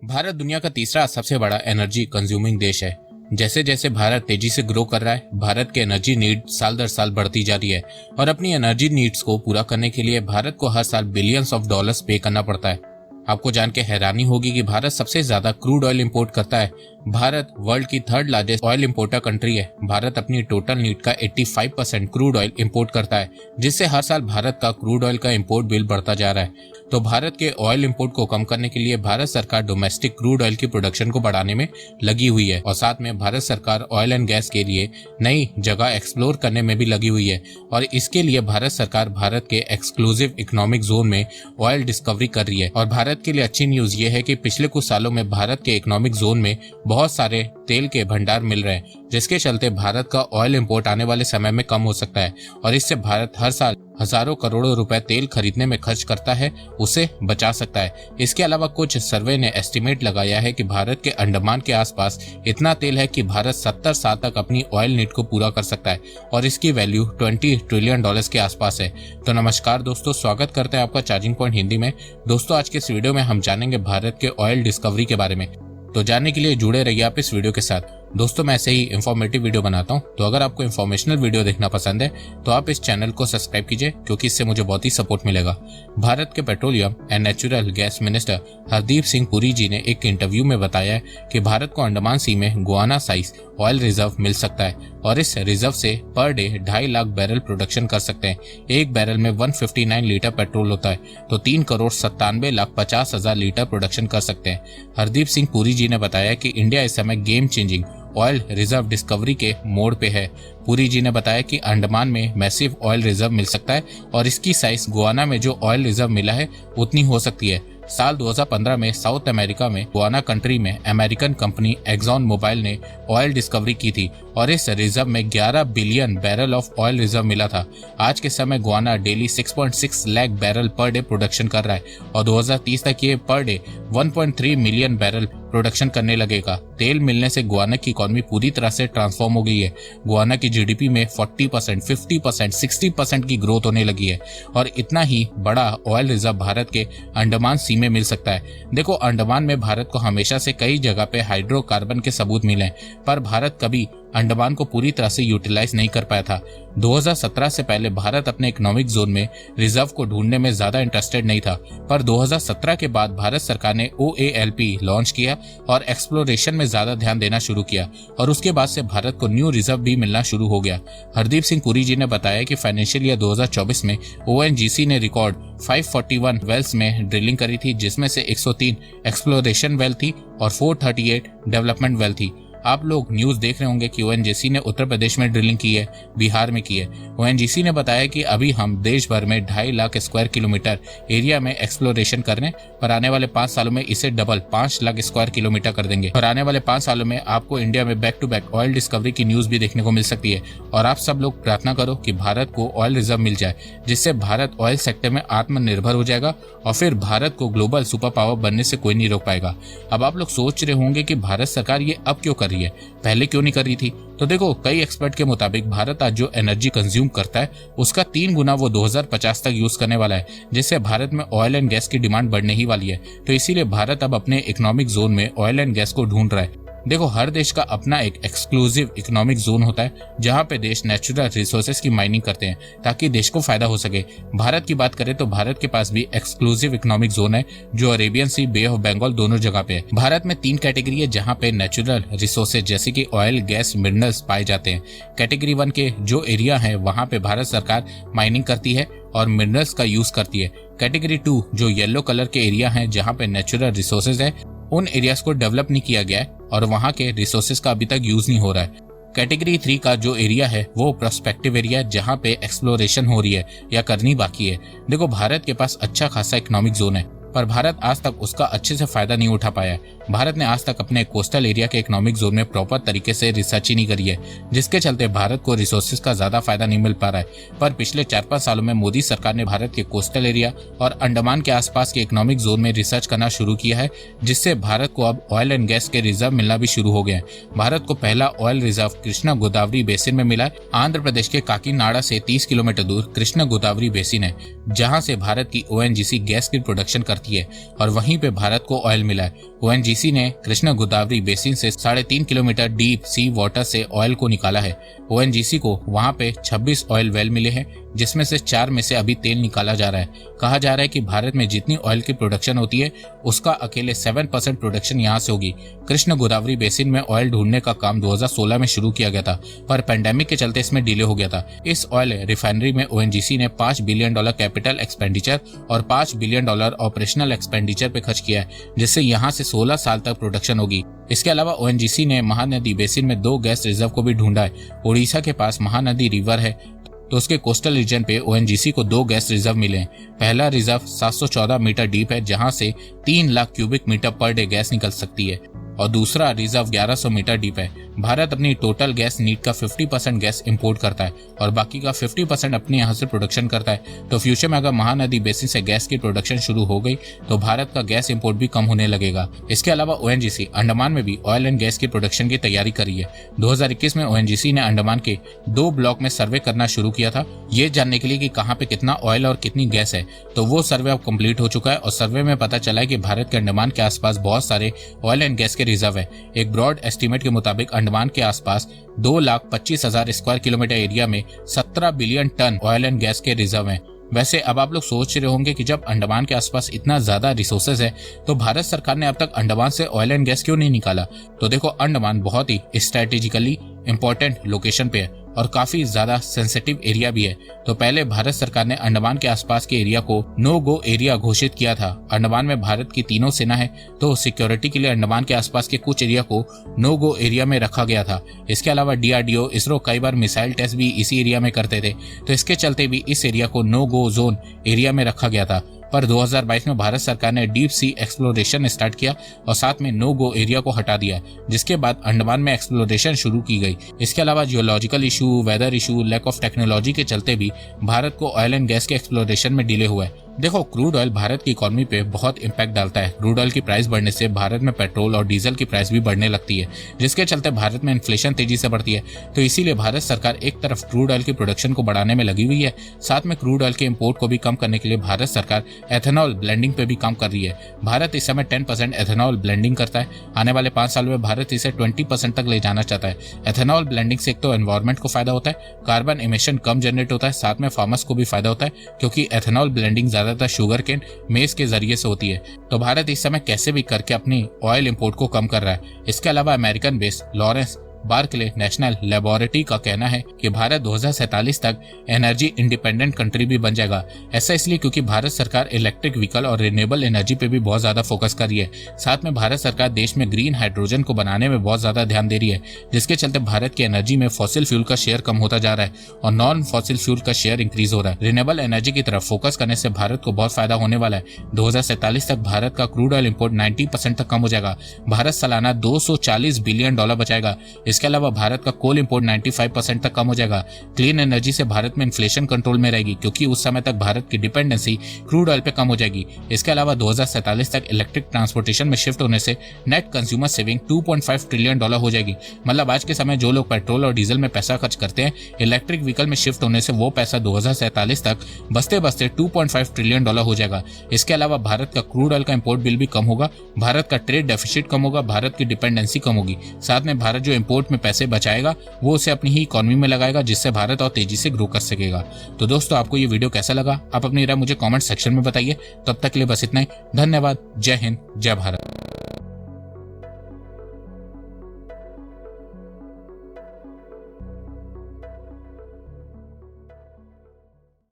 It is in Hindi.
भारत दुनिया का तीसरा सबसे बड़ा एनर्जी कंज्यूमिंग देश है। जैसे जैसे भारत तेजी से ग्रो कर रहा है, भारत की एनर्जी नीड साल दर साल बढ़ती जा रही है और अपनी एनर्जी नीड्स को पूरा करने के लिए भारत को हर साल बिलियंस ऑफ डॉलर्स पे करना पड़ता है। आपको जान के हैरानी होगी कि भारत सबसे ज्यादा क्रूड ऑयल इंपोर्ट करता है। भारत वर्ल्ड की third largest oil importer country है। भारत अपनी टोटल नीड का 85% क्रूड ऑयल इंपोर्ट करता है, जिससे हर साल भारत का क्रूड ऑयल का इंपोर्ट बिल बढ़ता जा रहा है। तो भारत के ऑयल इंपोर्ट को कम करने के लिए भारत सरकार डोमेस्टिक क्रूड ऑयल की प्रोडक्शन को बढ़ाने में लगी हुई है और साथ में भारत सरकार ऑयल एंड गैस के लिए नई जगह एक्सप्लोर करने में भी लगी हुई है। और इसके लिए भारत सरकार भारत के एक्सक्लूसिव इकोनॉमिक जोन में ऑयल डिस्कवरी कर रही है। और भारत के लिए अच्छी न्यूज ये है कि पिछले कुछ सालों में भारत के इकोनॉमिक जोन में बहुत सारे तेल के भंडार मिल रहे हैं, जिसके चलते भारत का ऑयल इंपोर्ट आने वाले समय में कम हो सकता है और इससे भारत हर साल हजारों करोड़ों रुपए तेल खरीदने में खर्च करता है, उसे बचा सकता है। इसके अलावा कुछ सर्वे ने एस्टिमेट लगाया है कि भारत के अंडमान के आसपास इतना तेल है कि भारत 70 साल तक अपनी ऑयल नीड को पूरा कर सकता है और इसकी वैल्यू $20 ट्रिलियन के आसपास है। तो नमस्कार दोस्तों, स्वागत करते हैं आपका चार्जिंग पॉइंट हिंदी में। दोस्तों, आज के इस वीडियो में हम जानेंगे भारत के ऑयल डिस्कवरी के बारे में। तो जानने के लिए जुड़े रहिए आप इस वीडियो के साथ। दोस्तों, मैं ऐसे ही इंफॉर्मेटिव वीडियो बनाता हूं, तो अगर आपको इंफॉर्मेशनल वीडियो देखना पसंद है तो आप इस चैनल को सब्सक्राइब कीजिए, क्योंकि इससे मुझे बहुत ही सपोर्ट मिलेगा। भारत के petroleum and natural gas minister Hardeep Singh Puri ji ने एक इंटरव्यू में बताया कि भारत को अंडमान सी में गुआना साइज ऑयल रिजर्व मिल सकता है और इस रिजर्व से per day 2.5 lakh barrel production कर सकते हैं। एक बैरल में 159 लीटर पेट्रोल होता है, तो 3,97,50,000 लीटर प्रोडक्शन कर सकते हैं। हरदीप सिंह पुरी जी ने बताया कि इंडिया इस समय game changing oil reserve discovery के मोड पे है। पुरी जी ने बताया कि अंडमान में मैसिव ऑयल रिजर्व मिल सकता है और इसकी साइज गुआना में जो ऑयल रिजर्व मिला है उतनी हो सकती है। साल 2015 में साउथ अमेरिका में गुआना कंट्री में अमेरिकन कंपनी एक्सॉन मोबाइल ने ऑयल डिस्कवरी की थी और इस रिजर्व में 11 billion barrel of oil reserve मिला था। आज के समय Guana daily 6.6 lakh barrel per day production कर रहा है और 2030 तक ये per day 1.3 million barrel production करने लगेगा। तेल मिलने से गुआना की इकोनॉमी पूरी तरह से ट्रांसफॉर्म हो गई है। गुआना की जीडीपी में 40%, 50%, 60% की ग्रोथ होने लगी है और इतना ही बड़ा ऑयल रिजर्व भारत के अंडमान सी में मिल सकता है। देखो, अंडमान में भारत को हमेशा से कई जगह पे हाइड्रोकार्बन के सबूत मिले, पर भारत कभी अंडमान को पूरी तरह से यूटिलाइज नहीं कर पाया था। 2017 से पहले भारत अपने इकोनॉमिक जोन में रिजर्व को ढूंढने में ज्यादा इंटरेस्टेड नहीं था, पर 2017 के बाद भारत सरकार ने OALP लॉन्च किया और एक्सप्लोरेशन में ज्यादा ध्यान देना शुरू किया और उसके बाद से भारत को न्यू रिजर्व भी मिलना शुरू हो गया। हरदीप सिंह पुरी जी ने बताया कि फाइनेंशियल ईयर 2024 में ONGC ने रिकॉर्ड 541 वेल्स में ड्रिलिंग करी थी, जिसमें से 103 एक्सप्लोरेशन वेल थी और 438 डेवलपमेंट वेल थी। आप लोग न्यूज देख रहे होंगे कि ONGC ने उत्तर प्रदेश में ड्रिलिंग की है, बिहार में की है। ONGC ने बताया कि अभी हम देश भर में 2.5 लाख स्क्वायर किलोमीटर एरिया में एक्सप्लोरेशन कर रहे हैं, पर आने वाले 5 सालों में इसे डबल 5 लाख स्क्वायर किलोमीटर कर देंगे और आने वाले 5 सालों में आपको इंडिया में back to back oil discovery की न्यूज भी देखने को मिल सकती है। और आप सब लोग प्रार्थना करो कि भारत को ऑयल रिजर्व मिल जाए, जिससे भारत ऑयल सेक्टर में आत्मनिर्भर हो जाएगा और फिर भारत को ग्लोबल सुपर पावर बनने से कोई नहीं रोक पाएगा। अब आप लोग सोच रहे होंगे कि भारत सरकार ये अब क्यों कर रही है, पहले क्यों नहीं कर रही थी? तो देखो, कई एक्सपर्ट के मुताबिक भारत आज जो एनर्जी कंज्यूम करता है उसका 3 गुना वो 2050 तक यूज करने वाला है, जिससे भारत में ऑयल एंड गैस की डिमांड बढ़ने ही वाली है। तो इसीलिए भारत अब अपने इकोनॉमिक जोन में ऑयल एंड गैस को ढूंढ रहा है। देखो, हर देश का अपना एक एक्सक्लूसिव इकोनॉमिक जोन होता है, जहां पे देश नेचुरल रिसोर्सेज की माइनिंग करते हैं ताकि देश को फायदा हो सके। भारत की बात करें तो भारत के पास भी एक्सक्लूसिव इकोनॉमिक जोन है, जो Arabian Sea, Bay of Bengal दोनों जगह पे है। भारत में 3 कैटेगरी है जहां पे नेचुरल रिसोर्सेज जैसे कि ऑयल, गैस, मिनरल्स पाए जाते हैं। कैटेगरी 1 के जो एरिया है वहां पे भारत सरकार माइनिंग करती है और मिनरल्स का यूज करती है। कैटेगरी 2 जो येलो कलर के एरिया है जहाँ पे नेचुरल रिसोर्सेज है, उन एरियाज को डेवलप नहीं किया गया है और वहां के रिसोर्सेज का अभी तक यूज नहीं हो रहा है। कैटेगरी 3 का जो एरिया है वो प्रोस्पेक्टिव एरिया है, जहां पे एक्सप्लोरेशन हो रही है या करनी बाकी है। देखो, भारत के पास अच्छा खासा इकोनॉमिक जोन है, पर भारत आज तक उसका अच्छे से फायदा नहीं उठा पाया है। भारत ने आज तक अपने कोस्टल एरिया के इकोनॉमिक जोन में प्रॉपर तरीके से रिसर्च ही नहीं करी है, जिसके चलते भारत को रिसोर्सेज का ज्यादा फायदा नहीं मिल पा रहा है। पर पिछले 4-5 सालों में मोदी सरकार ने भारत के कोस्टल एरिया और अंडमान के आसपास के इकोनॉमिक जोन में रिसर्च करना शुरू किया है, जिससे भारत को अब ऑयल एंड गैस के रिजर्व मिलना भी शुरू हो गए हैं। भारत को पहला oil reserve Krishna Godavari basin में मिला है। आंध्र प्रदेश के काकीनाडा से 30 किलोमीटर दूर कृष्णा गोदावरी बेसिन है, जहां से भारत की ONGC गैस की प्रोडक्शन करती है और वहीं पे भारत को ऑयल मिला है। ONGC ओएनजीसी ने कृष्णा गोदावरी बेसिन से 3.5 किलोमीटर डीप सी वाटर से ऑयल को निकाला है। ओएनजीसी को वहां पे 26 ऑयल वेल मिले हैं, जिसमें से 4 में से अभी तेल निकाला जा रहा है। कहा जा रहा है कि भारत में जितनी ऑयल की प्रोडक्शन होती है उसका अकेले 7% प्रोडक्शन यहाँ से होगी। कृष्ण गोदावरी बेसिन में ऑयल ढूंढने का काम 2016 में शुरू किया गया था, पर पेंडेमिक के चलते इसमें डिले हो गया था। इस ऑयल रिफाइनरी में ओएनजीसी ने $5 बिलियन कैपिटल एक्सपेंडिचर और $5 बिलियन ऑपरेशनल एक्सपेंडिचर पे खर्च किया है, जिससे यहाँ से 16 साल तक प्रोडक्शन होगी। इसके अलावा ओएनजीसी ने महानदी बेसिन में 2 गैस रिजर्व को भी ढूंढा है। उड़ीसा के पास महानदी रिवर है, तो उसके कोस्टल रीजन पे ओएनजीसी को 2 गैस रिजर्व मिले हैं। पहला रिजर्व 714 मीटर डीप है, जहां से 3 lakh cubic metre per day gas निकल सकती है, और दूसरा रिजर्व 1100 मीटर डीप है। भारत अपनी टोटल गैस नीड का 50% गैस इंपोर्ट करता है और बाकी का 50% अपने यहाँ से प्रोडक्शन करता है। तो फ्यूचर में अगर महानदी बेसिन से गैस की प्रोडक्शन शुरू हो गई तो भारत का गैस इंपोर्ट भी कम होने लगेगा। इसके अलावा ओएनजीसी अंडमान में भी ऑयल एंड गैस की प्रोडक्शन की तैयारी करी है। 2021 में ओएनजीसी ने अंडमान के 2 ब्लॉक में सर्वे करना शुरू किया था, ये जानने के लिए कि कहाँ पे कितना ऑयल और कितनी गैस है। तो वो सर्वे अब कंप्लीट हो चुका है और सर्वे में पता चला है कि भारत के अंडमान के आसपास बहुत सारे ऑयल एंड गैस के रिजर्व है। एक ब्रॉड एस्टीमेट के मुताबिक अंडमान के आसपास 2,25,000 स्क्वायर किलोमीटर एरिया में 17 billion tonne oil and gas के रिजर्व हैं। वैसे अब आप लोग सोच रहे होंगे कि जब अंडमान के आसपास इतना ज्यादा रिसोर्सेज है तो भारत सरकार ने अब तक अंडमान से ऑयल एंड गैस क्यों नहीं निकाला। तो देखो, अंडमान बहुत ही स्ट्रेटेजिकली इंपॉर्टेंट लोकेशन पे है और काफी ज्यादा सेंसिटिव एरिया भी है। तो पहले भारत सरकार ने अंडमान के आसपास के एरिया को नो गो एरिया घोषित किया था। अंडमान में भारत की 3 सेना है, तो सिक्योरिटी के लिए अंडमान के आसपास के कुछ एरिया को नो गो एरिया में रखा गया था। इसके अलावा डीआरडीओ, इसरो कई बार मिसाइल टेस्ट भी इसी एरिया में करते थे, तो इसके चलते भी इस एरिया को नो गो जोन एरिया में रखा गया था। पर 2022 में भारत सरकार ने डीप सी एक्सप्लोरेशन स्टार्ट किया और साथ में नो गो एरिया को हटा दिया, जिसके बाद अंडमान में एक्सप्लोरेशन शुरू की गई। इसके अलावा geological issue, weather issue, lack of technology के चलते भी भारत को ऑयल एंड गैस के एक्सप्लोरेशन में डिले हुआ है। देखो, क्रूड ऑयल भारत की इकोनॉमी पे बहुत इंपैक्ट डालता है। क्रूड ऑयल की प्राइस बढ़ने से भारत में पेट्रोल और डीजल की प्राइस भी बढ़ने लगती है, जिसके चलते भारत में इन्फ्लेशन तेजी से बढ़ती है। तो इसीलिए भारत सरकार एक तरफ क्रूड ऑयल की प्रोडक्शन को बढ़ाने में लगी हुई है, साथ में क्रूड ऑयल के इंपोर्ट को भी कम करने के लिए भारत सरकार एथेनॉल ब्लेंडिंग पे भी काम कर रही है। भारत इस समय 10% एथेनॉल ब्लेंडिंग करता है। आने वाले 5 साल में भारत इसे 20% तक ले जाना चाहता है। एथेनॉल ब्लेंडिंग से एक तो एनवायरमेंट को फायदा होता है, कार्बन इमिशन कम जनरेट होता है, साथ में फार्मर्स को भी फायदा होता है, क्योंकि एथेनॉल ब्लेंडिंग ज्यादातर शुगर केन, मेज के जरिए से होती है। तो भारत इस समय कैसे भी करके अपनी ऑयल इंपोर्ट को कम कर रहा है। इसके अलावा American based Lawrence Berkeley National Laboratory का कहना है कि भारत 2047 तक एनर्जी इंडिपेंडेंट कंट्री भी बन जाएगा। ऐसा इसलिए क्योंकि भारत सरकार इलेक्ट्रिक व्हीकल और रिन्यूएबल एनर्जी पे भी बहुत ज्यादा फोकस कर रही है। साथ में भारत सरकार देश में ग्रीन हाइड्रोजन को बनाने में बहुत ज्यादा ध्यान दे रही है, जिसके चलते भारत की एनर्जी में फॉसिल फ्यूल का शेयर कम होता जा रहा है और नॉन फॉसिल फ्यूल का शेयर इंक्रीज हो रहा है। रिन्यूएबल एनर्जी की तरफ फोकस करने से भारत को बहुत फायदा होने वाला है। 2047 तक भारत का क्रूड ऑयल इंपोर्ट 90% तक कम हो जाएगा। भारत सालाना $240 बिलियन बचाएगा। इसके अलावा भारत का कोल इंपोर्ट 95% तक कम हो जाएगा। क्लीन एनर्जी से भारत में इन्फ्लेशन कंट्रोल में रहेगी, क्योंकि उस समय तक भारत की डिपेंडेंसी क्रूड ऑयल पे कम हो जाएगी। इसके अलावा 2047 तक इलेक्ट्रिक ट्रांसपोर्टेशन में शिफ्ट होने से नेट कंज्यूमर सेविंग $2.5 ट्रिलियन हो जाएगी। मतलब आज के समय जो लोग पेट्रोल और डीजल में पैसा खर्च करते हैं, इलेक्ट्रिक व्हीकल में शिफ्ट होने से वो पैसा 2047 तक बचते बचते $2.5 ट्रिलियन हो जाएगा। इसके अलावा भारत का क्रूड ऑयल का इंपोर्ट बिल भी कम होगा, भारत का ट्रेड डेफिसिट कम होगा, भारत की डिपेंडेंसी कम होगी। साथ में भारत जो इंपोर्ट में पैसे बचाएगा वो उसे अपनी ही इकोनॉमी में लगाएगा, जिससे भारत और तेजी से ग्रो कर सकेगा। तो दोस्तों, आपको ये वीडियो कैसा लगा? आप अपनी राय मुझे कमेंट सेक्शन में बताइए। तब तक के लिए बस इतना ही। धन्यवाद। जय हिंद, जय भारत।